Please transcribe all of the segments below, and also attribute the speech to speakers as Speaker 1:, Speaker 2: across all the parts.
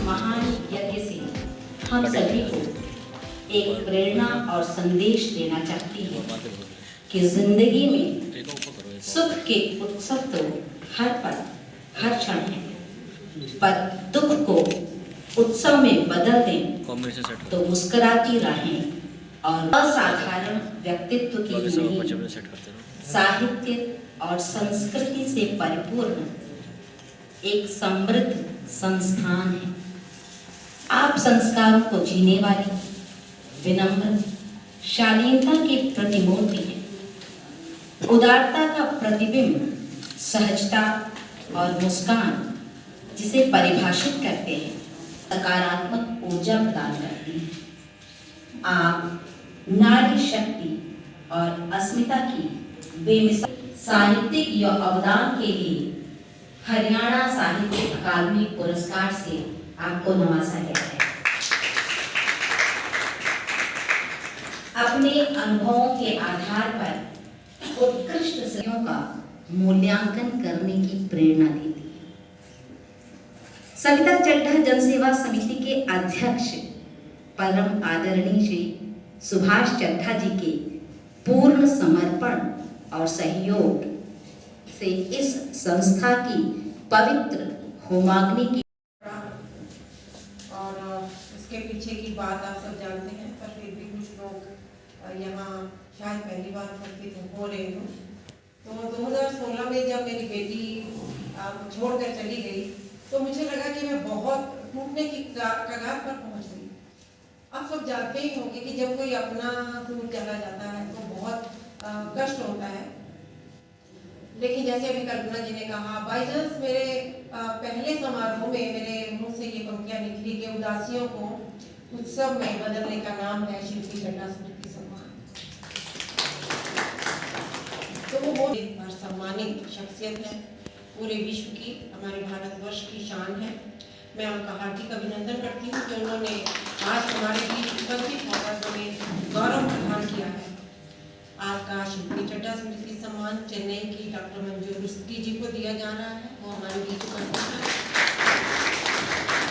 Speaker 1: महान यज्ञ से हम सभी को एक प्रेरणा और संदेश देना चाहती है कि जिंदगी में सुख के उत्सव तो हर पल हर क्षण है, पर दुख को उत्सव में बदल दें तो मुस्कुराती राहें और असाधारण व्यक्तित्व की नींव साहित्य और संस्कृति से परिपूर्ण एक समृद्ध संस्थान है। आप संस्कारों को जीने वाली विनम्र शालीनता की प्रतिमूर्ति हैं। उदारता का प्रतिबिंब, सहजता और मुस्कान जिसे परिभाषित करते हैं, सकारात्मक ऊर्जा प्रदान करती है। आप नारी शक्ति और अस्मिता की बेमिसाल साहित्यिक योगदान के लिए हरियाणा साहित्य अकादमी पुरस्कार से आपको नवाजा गया है। अपने अनुभवों के आधार पर उत्कृष्ट कृतियों का मूल्यांकन करने की प्रेरणा देती है। सविता चड्ढा जनसेवा समिति के अध्यक्ष परम आदरणीय श्री सुभाष चड्ढा जी के पूर्ण समर्पण और सहयोग से इस संस्था की पवित्र होमाग्नि की
Speaker 2: और इसके पीछे की बात आप सब जानते हैं, पर फिर भी कुछ लोग यहाँ शायद पहली बार उपस्थित हो रहे हो। तो 2016 में जब मेरी बेटी छोड़कर चली गई तो मुझे लगा कि मैं बहुत टूटने की कगार पर पहुंच गई। आप सब जानते ही होंगे कि जब कोई अपना दूर चला जाता है तो बहुत कष्ट होता है। लेकिन जैसे अभी कल्पना जी ने कहा, बाई चांस मेरे पहले समारोह में मेरे मुंह से ये पंक्तियां निकली कि उदासियों को उत्सव में बदलने का नाम है शिल्पी चड्ढा स्मृति सम्मान। तो वो बहुत सम्मानित शख्सियत है, पूरे विश्व की, हमारे भारतवर्ष की शान है। मैं उनका हार्दिक अभिनंदन करती हूँ कि उन्होंने आज हमारे बीच उपस्थित होकर हमें गौरव प्रदान किया है। आज का शिल्पी चड्ढा स्मृति सम्मान चेन्नई की डॉक्टर मंजू रुस्ती जी को दिया जा रहा है, वो हमारे बीच उपस्थित है।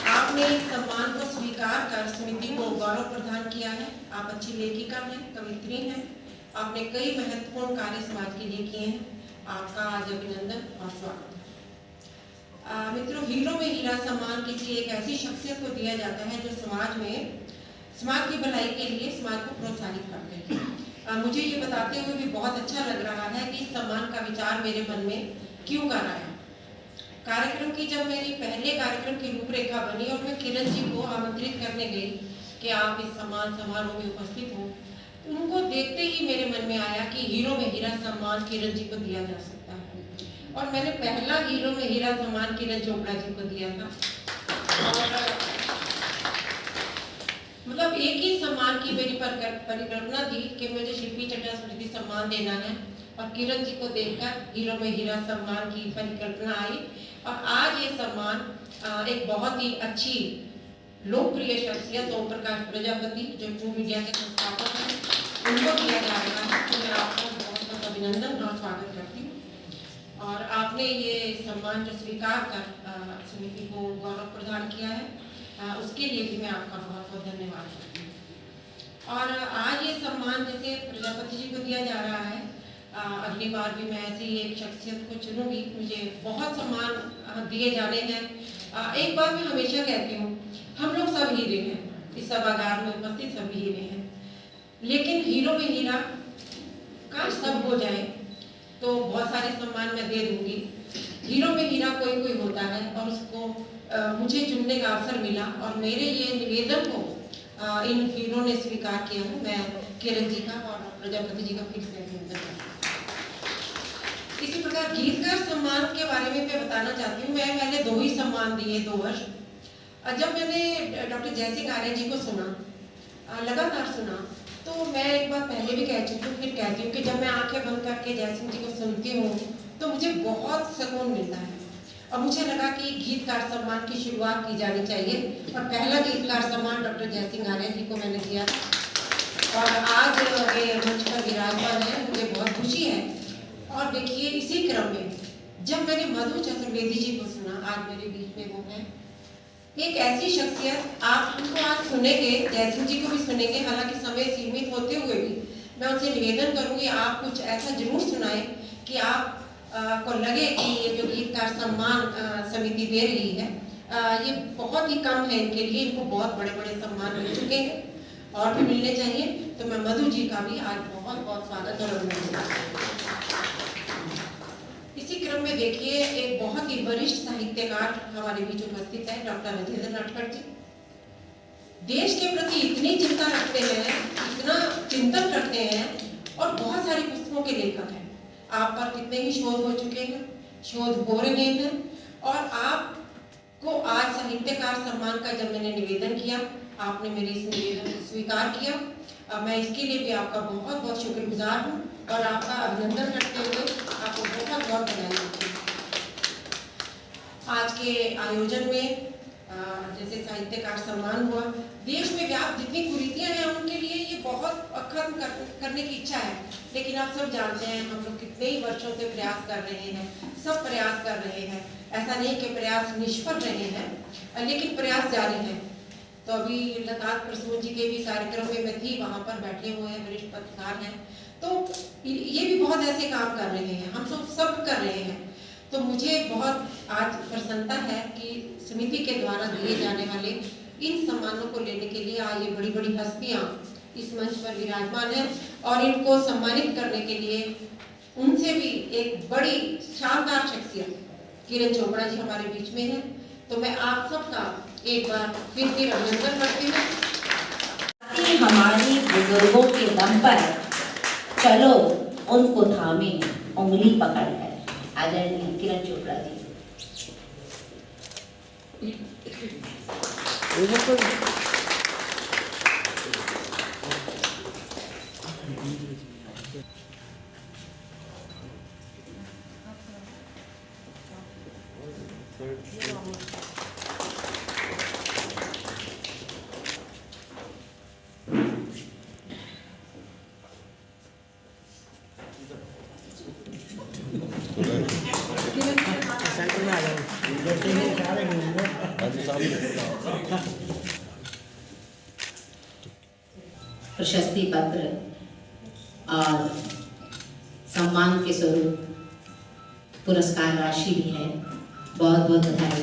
Speaker 2: आपने इस सम्मान को स्वीकार कर समिति को गौरव प्रदान किया है। आप अच्छी लेखिका हैं, कवित्री हैं, आपने कई महत्वपूर्ण कार्य समाज के लिए किए हैं। आपका आज अभिनंदन और स्वागत है। मित्रों, हीरो में हीरा सम्मान किसी एक ऐसी शख्सियत को दिया जाता है जो समाज की भलाई के लिए समाज को प्रोत्साहित करते हैं। मुझे ये बताते हुए भी बहुत अच्छा लग रहा है कि इस सम्मान का विचार मेरे मन में क्यों कर आया। कार्यक्रम की जब मेरी पहले कार्यक्रम की रूपरेखा बनी और मैं किरण जी को आमंत्रित करने गई कि आप इस सम्मान समारोह में उपस्थित हो, तो उनको देखते ही मेरे मन में आया कि हीरो में हीरा सम्मान किरण जी को दिया जा सकता है। और मैंने पहला हीरो में हीरा सम्मान किरण चोपड़ा जी को दिया था। और मतलब एक ही सम्मान की मेरी परिकल्पना थी कि मुझे शिल्पी चड्ढा स्मृति सम्मान देना है, और किरण जी को देखकर हीरो में हीरा सम्मान की परिकल्पना आई। और आज ये सम्मान एक बहुत ही अच्छी लोकप्रिय शख्सियत ओम प्रकाश प्रजापति जो ट्रू मीडिया के संस्थापक हैं, उनको दिया जा रहा है। तो मैं आपको बहुत बहुत अभिनंदन और स्वागत करती हूँ। और आपने ये सम्मान जो स्वीकार कर समिति को गौरव प्रदान किया है, उसके लिए भी मैं आपका बहुत बहुत धन्यवाद करती हूँ। और आज ये सम्मान जैसे प्रजापति जी को दिया जा रहा है, अगली बार भी मैं ऐसी एक शख्सियत को चुनूंगी। मुझे बहुत सम्मान दिए जाने हैं। एक बात मैं हमेशा कहती हूँ, हम लोग सब हीरे हैं, इस सभागार में उपस्थित सब हीरे हैं, लेकिन हीरो में हीरा काश सब हो जाए तो बहुत सारे सम्मान मैं दे दूंगी। हीरो में हीरा कोई कोई होता है और उसको मुझे चुनने का अवसर मिला और मेरे ये निवेदन को इन हीरो ने स्वीकार किया है। मैं किरण जी का और प्रजापति जी का फिर से अभिनंदन करती हूँ। इसी प्रकार गीतकार सम्मान के बारे में मैं बताना चाहती हूँ। मैं पहले 2 ही सम्मान दिए 2 वर्ष। जब मैंने डॉक्टर जयसिंह आर्य जी को सुना, लगातार सुना, तो मैं एक बार पहले भी कह चुकी हूँ, फिर कहती हूँ कि जब मैं आंखें बंद करके जयसिंह जी को सुनती हूँ तो मुझे बहुत सुकून मिलता है। और मुझे लगा कि गीतकार सम्मान की शुरुआत की जानी चाहिए और पहला गीतकार सम्मान डॉक्टर जयसिंह आर्य जी को मैंने दिया और आज ये मंच पर विराजमान है, मुझे बहुत खुशी है। और देखिए, इसी क्रम में जब मैंने मधु चतुर्वेदी जी को सुना, आज मेरे बीच में वो है, एक ऐसी शख्सियत आप उनको आज सुनेंगे, जयसिंह जी को भी सुनेंगे, हालांकि समय सीमित होते हुए भी मैं उनसे निवेदन करूंगी आप कुछ ऐसा जरूर सुनाएं कि आप को लगे कि ये जो गीतकार सम्मान समिति दे रही है ये बहुत ही कम है इनके लिए, इनको बहुत बड़े बड़े सम्मान मिल चुके हैं और भी मिलने चाहिए। तो मैं मधु जी का भी आज बहुत बहुत स्वागत और अभिनंदन। इसी क्रम में देखिए एक बहुत ही वरिष्ठ साहित्यकार हमारे बीच उपस्थित है, डॉक्टर राजेंद्र राठौड़ जी। देश के प्रति इतनी चिंता रखते हैं, इतना चिंतन करते हैं और बहुत सारी पुस्तकों के लेखक हैं। आप पर कितने ही शोध हो चुके हैं, शोध हो रहे हैं और आपको आज साहित्यकार सम्मान का जब मैंने निवेदन किया आपने मेरे इस निवेदन को स्वीकार किया। मैं इसके लिए भी आपका बहुत बहुत शुक्रगुजार हूँ और आपका अभिनंदन करते हुए आपको बहुत बहुत बधाई देती हूँ। आज के आयोजन में जैसे साहित्यकार सम्मान हुआ, देश में व्याप्त जितनी कुरीतियां हैं उनके लिए ये बहुत खत्म करने की इच्छा है, लेकिन आप सब जानते हैं हम लोग कितने ही वर्षों से प्रयास कर रहे हैं, सब प्रयास कर रहे हैं। ऐसा नहीं कि प्रयास निष्फल रहे हैं, लेकिन प्रयास जारी है। तो अभी लतात प्रसून जी के भी कार्यक्रम में मैं थी, वहाँ पर बैठे हुए हैं वरिष्ठ पत्रकार हैं, तो ये भी बहुत ऐसे काम कर रहे हैं, हम सब कर रहे हैं। तो मुझे बहुत आज प्रसन्नता है कि समिति के द्वारा दिए जाने वाले इन सम्मानों को लेने के लिए आज ये बड़ी बड़ी हस्तियां इस मंच पर विराजमान हैं और इनको सम्मानित करने के लिए उनसे भी एक बड़ी शानदार शख्सियत किरण चोपड़ा जी हमारे बीच में है। तो मैं आप सबका एक बार फिर अभिनंदन करती हूँ।
Speaker 1: हमारी बुजुर्गों के दम पर चलो उनको थामे उंगली पकड़ है। आदरणीय किरण चोपड़ा जी। प्रशस्ति पत्र और सम्मान के स्वरूप पुरस्कार राशि भी है। बहुत बहुत बधाई।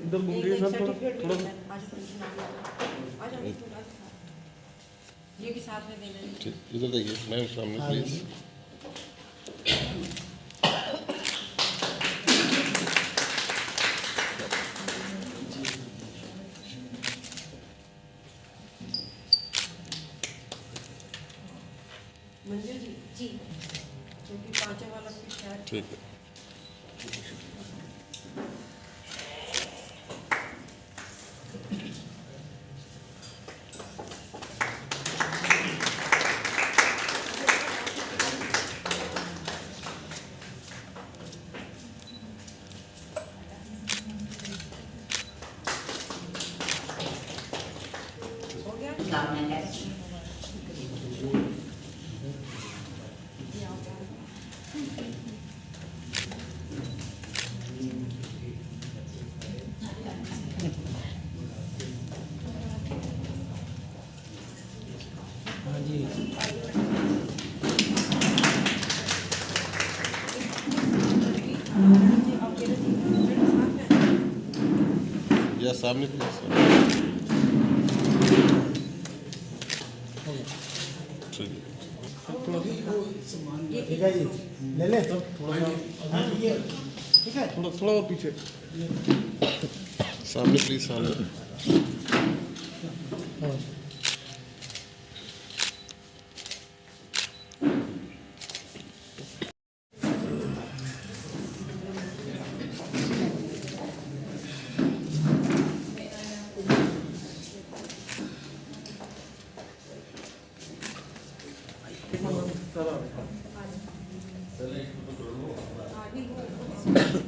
Speaker 3: इधर घूमिए सर, थोड़ा
Speaker 2: ये भी साथ में देना है।
Speaker 3: इधर देखिए मैम सामने प्लीज।
Speaker 2: मंजू जी जी, क्योंकि पांचों वाला कुछ है।
Speaker 3: ठीक है।
Speaker 1: कामना करती हूँ।
Speaker 3: या सामने प्लीज। ठीक
Speaker 4: है जी, ले ले ठीक है।
Speaker 3: थोड़ा और पीछे सामने प्लीज, सामने।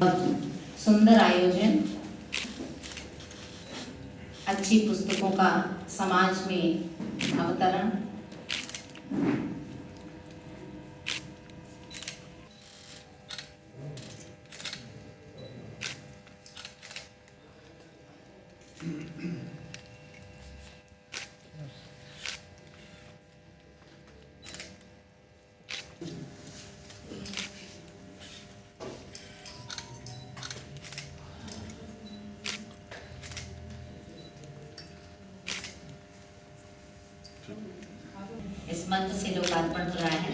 Speaker 1: सुंदर आयोजन, अच्छी पुस्तकों का समाज में अवतरण, इस मंच से लोकार्पण हो रहा है।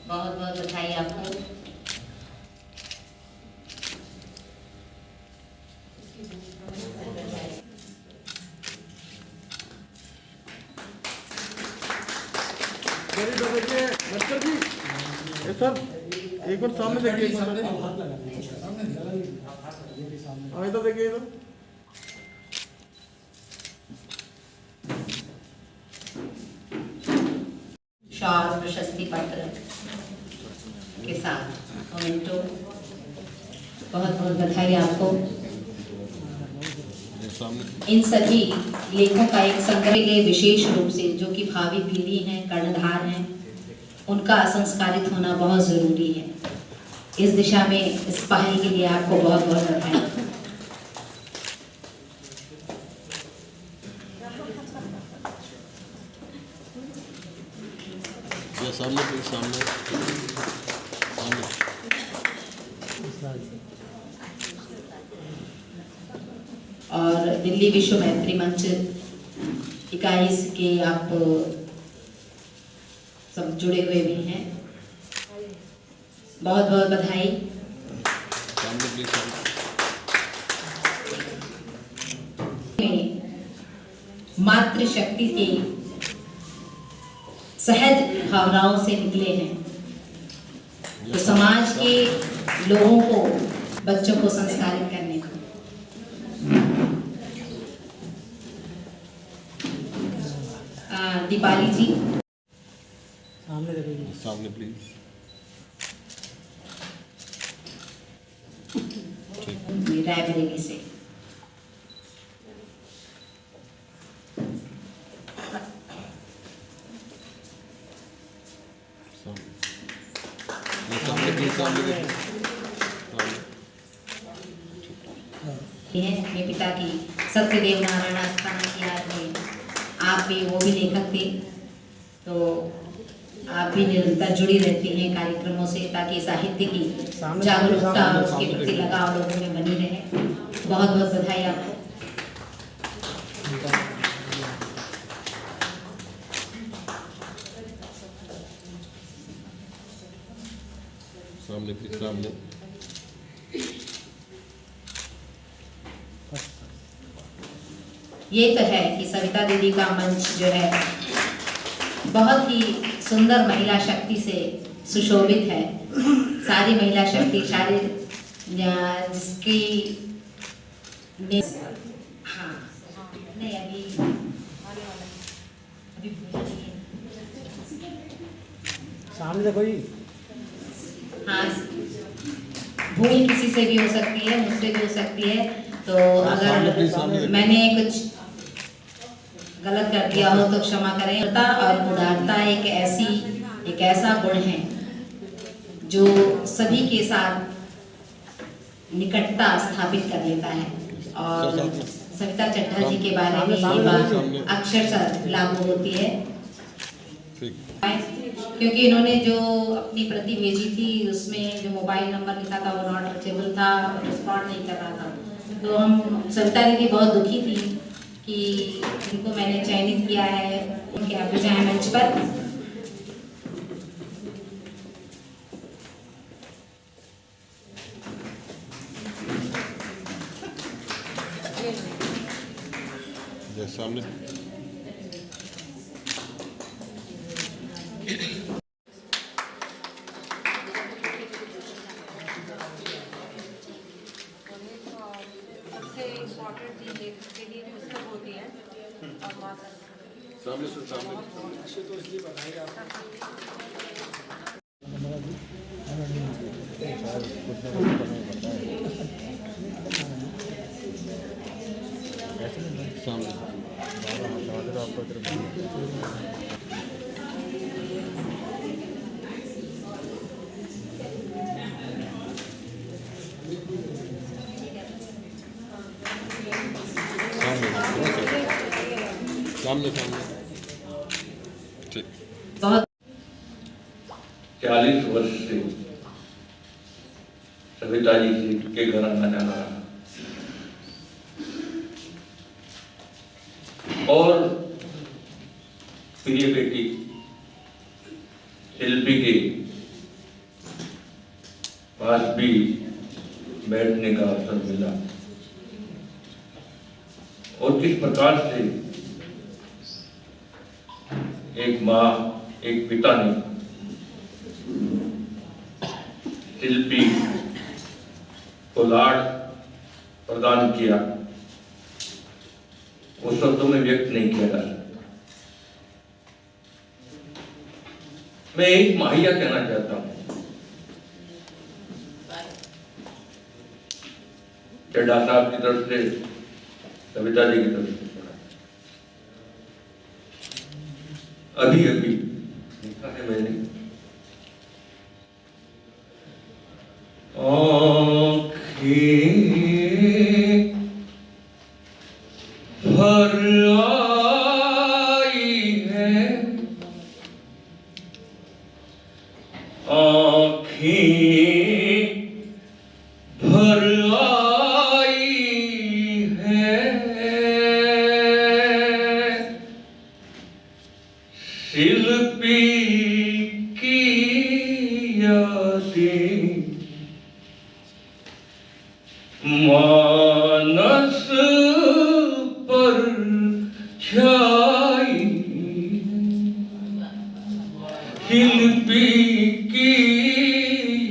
Speaker 1: बहुत बहुत बधाई आपको।
Speaker 3: देखिए डॉक्टर जी, ये सर एक बार सामने देखिए, इधर देखिए इधर।
Speaker 1: शॉल, प्रशस्ति पत्र के साथ मोमेंटो। बहुत बहुत बधाई आपको। इन सभी लेखों का एक संग्रह के विशेष रूप से, जो कि भावी पीढ़ी हैं, कर्णधार हैं, उनका संस्कारित होना बहुत जरूरी है। इस दिशा में इस पहल के लिए आपको बहुत बहुत बधाई।
Speaker 3: सामने सामने
Speaker 1: और दिल्ली विश्व मैत्री मंच इकाई के आप सब जुड़े हुए भी हैं। बहुत बहुत बधाई। मातृशक्ति के सहज भावनाओं से निकले हैं, तो समाज के लोगों को, बच्चों को संस्कारित करने को। दीपाली जी
Speaker 4: सामने देखिए,
Speaker 3: सामने प्लीज।
Speaker 1: रायबरेली से। अपने पिता की सत्यदेव नारायण आस्थाना की याद में आप भी, वो भी लेखक थे, तो आप भी निरंतर जुड़ी रहती हैं कार्यक्रमों से, ताकि साहित्य की जागरूकता और उसके प्रति लगाव लोगों में बनी रहे। बहुत बहुत बधाई आपको।
Speaker 3: सामने सामने
Speaker 1: ये तो है कि सविता दीदी का मंच जो है बहुत ही सुंदर महिला शक्ति से सुशोभित है। सारी महिला शक्ति, सारी जिसकी हाँ नहीं अभी
Speaker 4: सामने देखो जी।
Speaker 1: हाँ, भूल किसी से भी हो सकती है, मुझसे भी हो सकती है, तो अगर मैंने कुछ गलत कर दिया हो तो क्षमा करें। और उदारता एक ऐसा गुण है जो सभी के साथ निकटता स्थापित कर लेता है, और सविता चड्ढा जी के बारे में ये बात अक्षरशः लागू होती है, क्योंकि इन्होंने जो अपनी प्रति भेजी थी उसमें जो मोबाइल नंबर लिखा था वो नॉट रीचेबल था, रिस्पॉन्ड नहीं कर रहा था। तो हम सविता दीदी बहुत दुखी थी कि इनको मैंने चयनित किया है, उनके आप जाए मंच पर।
Speaker 3: सामने सामने से सामने सामने सामने ठीक।
Speaker 1: बहुत
Speaker 5: 40 वर्ष से सविता जी के घर आना जाना रहा और प्रिय बेटी शिल्पी के पास भी बैठने का अवसर मिला और किस प्रकार से एक माँ एक पिता ने शिल्पी को लाड प्रदान किया वो शब्दों में व्यक्त नहीं किया जा सकता। मैं एक माहिया कहना चाहता हूं, चड्ढा साहब की तरफ से सविता जी की तरफ से अभी अभी लिखा है मैंने, भर आई है आँखें भर आई है शिल्पी की यादें मानस पर छाई शिल्पी की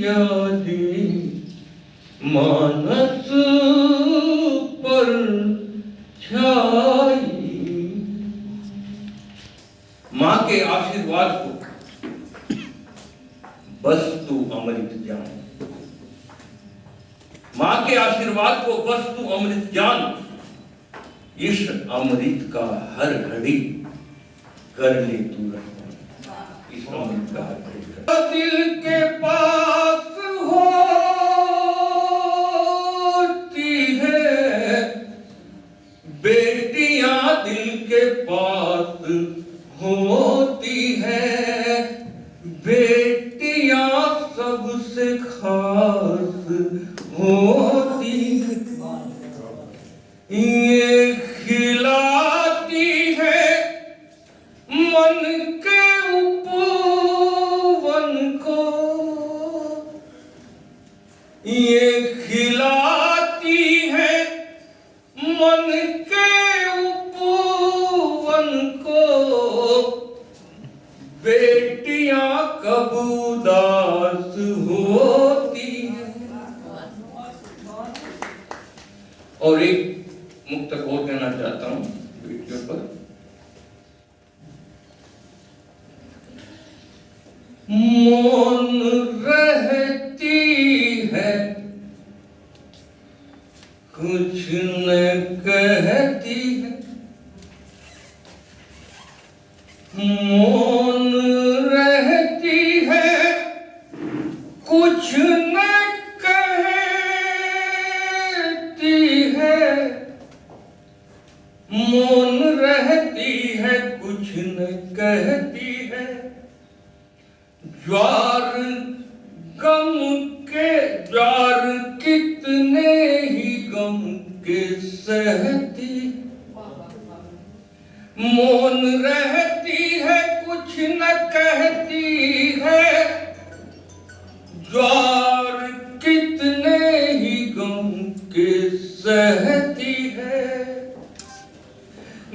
Speaker 5: यादें मानस पर छाई। माँ के आशीर्वाद को बस तू अमृत जान, माँ के आशीर्वाद को बस तू अमृत जान, इस अमृत का हर घड़ी कर ले तू रहमान, इस अमृत का हर घड़ी कर। दिल के पास होती है बेटियां, दिल के पास होती है बेटियां, सबसे खास होती है, ये खिलाती है मन के उपवन को, ये खिलाती है मन के उपवन को, बेटियां कब उदास होती है। और एक मुक्तक और कहना चाहता हूं बेटियों पर, मौन रहती है कुछ न कहती है, मौन रहती है कुछ न कहती है, मौन रहती है कुछ न कहती है, ज्वार गम के ज्वार कितने ही गम के सहती, मौन रहती है कुछ न कहती है, ज्वार कितने ही गम के सहती है,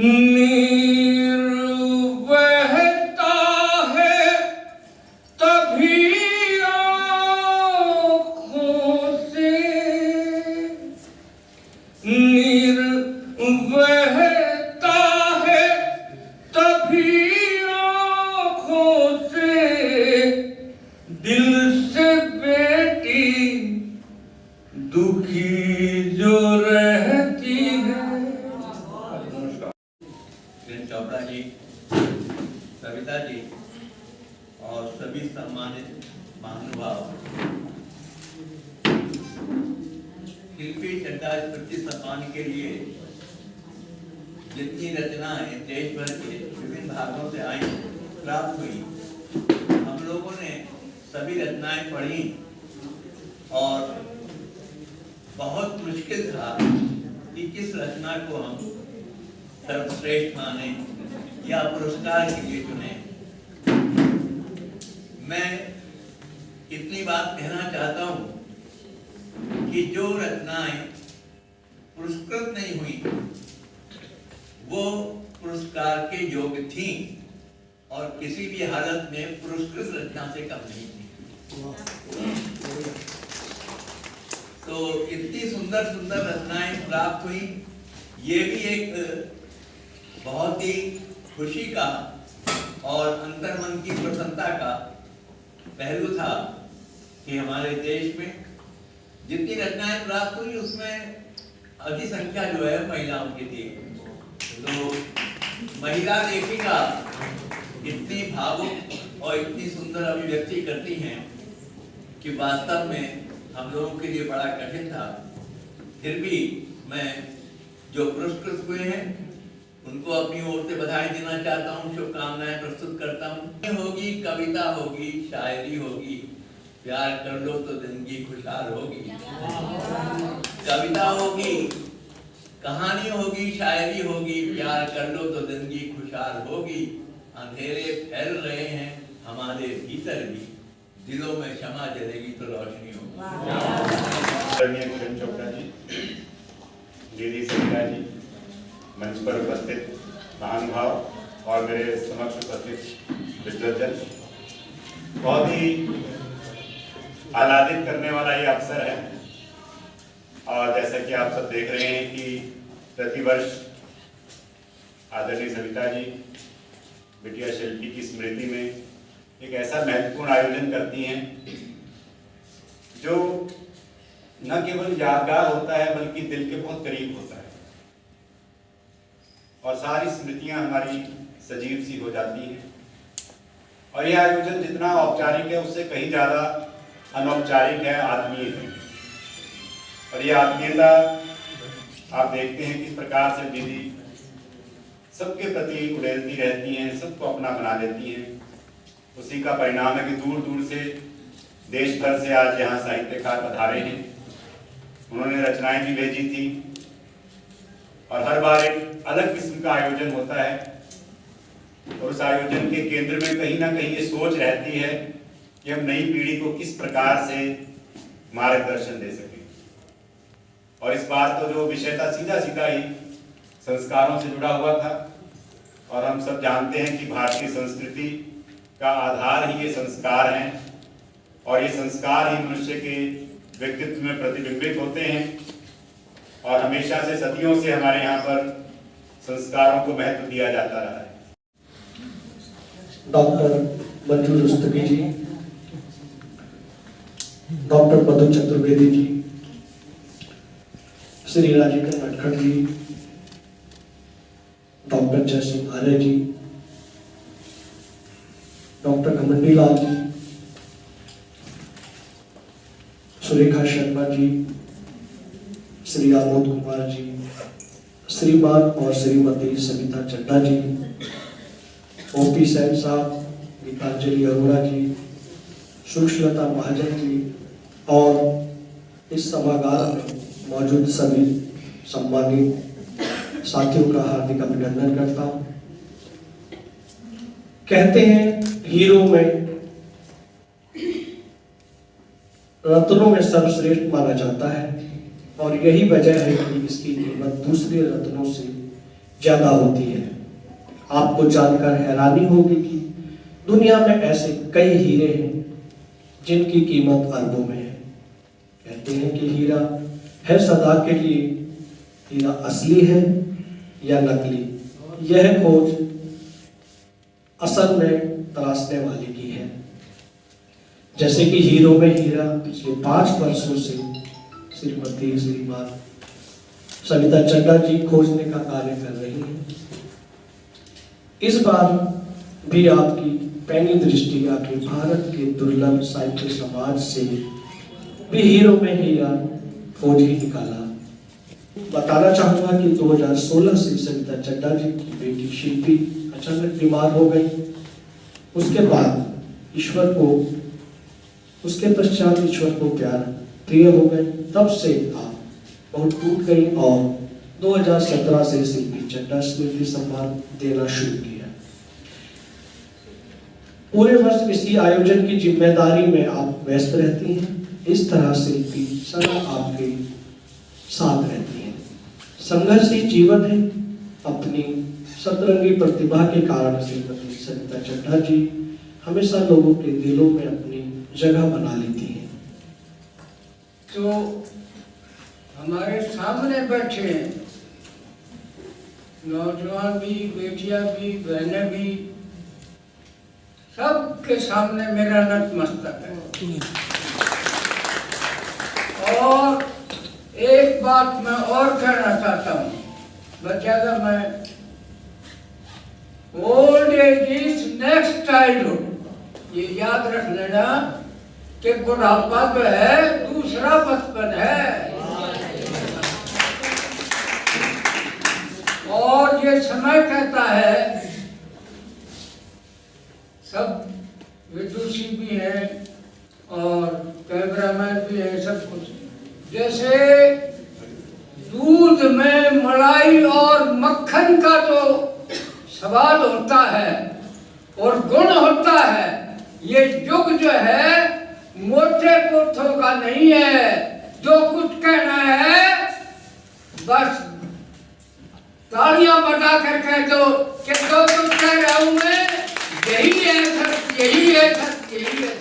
Speaker 5: नीर बहता है तभी आँखों से, नीर बहता है तभी आँखों से, दिल से बेटी दुखी जो रहती है।
Speaker 6: चोपड़ा जी, सविता जी और सभी सम्मानित महानुभाव, शिल्पी चड्ढा स्मृति सम्मान के लिए जितनी रचनाएं देश भर के विभिन्न भागों से आई प्राप्त हुई, हम लोगों ने सभी रचनाएं पढ़ी और बहुत मुश्किल था कि किस रचना को हम सर्वश्रेष्ठ माने या पुरस्कार के लिए चुने। मैं इतनी बात कहना चाहता हूं कि जो रचनाएं पुरस्कृत नहीं हुई वो पुरस्कार के योग्य थी और किसी भी हालत में पुरस्कृत रचना से कम नहीं थी। तो इतनी सुंदर सुंदर रचनाएं प्राप्त हुई, ये भी एक बहुत ही खुशी का और अंतर्मन की प्रसन्नता का पहलू था कि हमारे देश में जितनी रचनाएं प्राप्त हुई उसमें अधिक संख्या जो है महिलाओं की थी। तो महिला लेखिका इतनी भावुक और इतनी सुंदर अभिव्यक्ति करती हैं कि वास्तव में हम लोगों के लिए बड़ा कठिन था। फिर भी मैं जो पुरस्कृत हुए हैं उनको अपनी ओर से बधाई देना चाहता हूँ, शुभकामनाएं प्रस्तुत करता हूँ। होगी कविता होगी, शायरी होगी, प्यार कर लो तो जिंदगी खुशहाल होगी। कविता होगी, कहानी होगी, शायरी होगी, प्यार कर लो तो जिंदगी खुशहाल होगी। अंधेरे फैल रहे हैं हमारे भीतर भी, दिलों में क्षमा जलेगी तो रोशनी होगी।
Speaker 7: किरण चोपड़ा जी, दीदी सविता जी, मंच पर उपस्थित महानुभाव और मेरे समक्ष उपस्थित विद्वजन, बहुत ही आह्लादित करने वाला ये अवसर है। और जैसा कि आप सब देख रहे हैं कि प्रतिवर्ष आदरणीय सविता जी बिटिया शिल्पी की स्मृति में एक ऐसा महत्वपूर्ण आयोजन करती हैं जो न केवल यादगार होता है बल्कि दिल के बहुत करीब होता है और सारी स्मृतियां हमारी सजीव सी हो जाती हैं। और यह आयोजन जितना औपचारिक है उससे कहीं ज़्यादा अनौपचारिक है, आत्मीय है। और ये आत्मीयता आप देखते हैं किस प्रकार से दीदी सबके प्रति उड़ेलती रहती हैं, सबको अपना बना लेती हैं। उसी का परिणाम है कि दूर दूर से देश भर से आज यहाँ साहित्यकार पधारे हैं। उन्होंने रचनाएं भी भेजी थी और हर बार एक अलग किस्म का आयोजन होता है और उस आयोजन के केंद्र में कहीं ना कहीं ये सोच रहती है कि हम नई पीढ़ी को किस प्रकार से मार्गदर्शन दे सकें। और इस बार तो जो विषय था सीधा सीधा ही संस्कारों से जुड़ा हुआ था और हम सब जानते हैं कि भारतीय संस्कृति का आधार ही ये संस्कार हैं और ये संस्कार ही मनुष्य के व्यक्तित्व में प्रतिबिंबित होते हैं। और हमेशा से सदियों से हमारे यहाँ पर संस्कारों को महत्व दिया जाता रहा है।
Speaker 8: डॉक्टर मंजू रुस्तगी जी, डॉक्टर मधु चतुर्वेदी जी, श्री राजेंद्र नटखड़ जी, डॉक्टर जय सिंह आर्य जी, डॉक्टर घमंडी लाल जी, सुरेखा शर्मा जी, श्री आमोद कुमार जी, श्रीमान और श्रीमती सविता चड्ढा जी, ओपी सैन साहब, गीतांजलि अरोड़ा जी, सुश्लता महाजन जी और इस सभागार में मौजूद सभी सम्मानित साथियों का हार्दिक अभिनंदन करता हूं। कहते हैं हीरो में रत्नों में सर्वश्रेष्ठ माना जाता है और यही वजह है कि इसकी कीमत दूसरे रत्नों से ज्यादा होती है। आपको जानकर हैरानी होगी कि दुनिया में ऐसे कई हीरे हैं जिनकी कीमत अरबों में है। कहते हैं कि हीरा है सदा के लिए, हीरा असली है या नकली, यह खोज असल में तराशने वाले की है। जैसे कि हीरो में हीरा पिछले 5 वर्षों से श्रीमती श्रीमान सविता चड्ढा जी खोजने का कार्य कर रही हैं। इस बार भी आपकी पैनी दृष्टि आके भारत के दुर्लभ साहित्य समाज से भी हीरो में हीरा खोज ही निकाला। बताना चाहूंगा कि 2016 से सविता चड्ढा जी की बेटी शिल्पी अचानक बीमार हो गई। उसके पश्चात ईश्वर को प्यार प्रिय हो गए। तब से आप बहुत टूट गई और 2017 से शिल्पी चड्ढा स्मृति सम्मान देना शुरू किया। पूरे वर्ष इसी आयोजन की जिम्मेदारी में आप व्यस्त रहती हैं। इस तरह शिल्पी सदा आपके साथ रहती हैं। संघर्षी जीवन है। अपनी सतरंगी प्रतिभा के कारण श्रीमती सविता चड्ढा जी हमेशा लोगों के दिलों में अपनी जगह बना लेती हैं।
Speaker 9: तो हमारे सामने बैठे हैं नौजवान भी, बेटियां भी, बहनें भी, सबके सामने मेरा नतमस्तक है। और एक बात मैं और कहना चाहता हूँ, बच्चा मैं old age is next childhood, ये याद रख लेना कि बुढ़ापा जो है दूसरा बचपन है। और ये समय कहता है, सब विदुषी भी हैं और कैमरामैन भी है, सब कुछ। जैसे दूध में मलाई और मक्खन का जो स्वाद होता है और गुण होता है, ये युग जो है मोटे पुरखों का नहीं है। जो कुछ कहना है बस तालियां बजा कर कह दो कि जो कुछ कह रहा हूं मैं, यही है सच, यही है सच, यही है।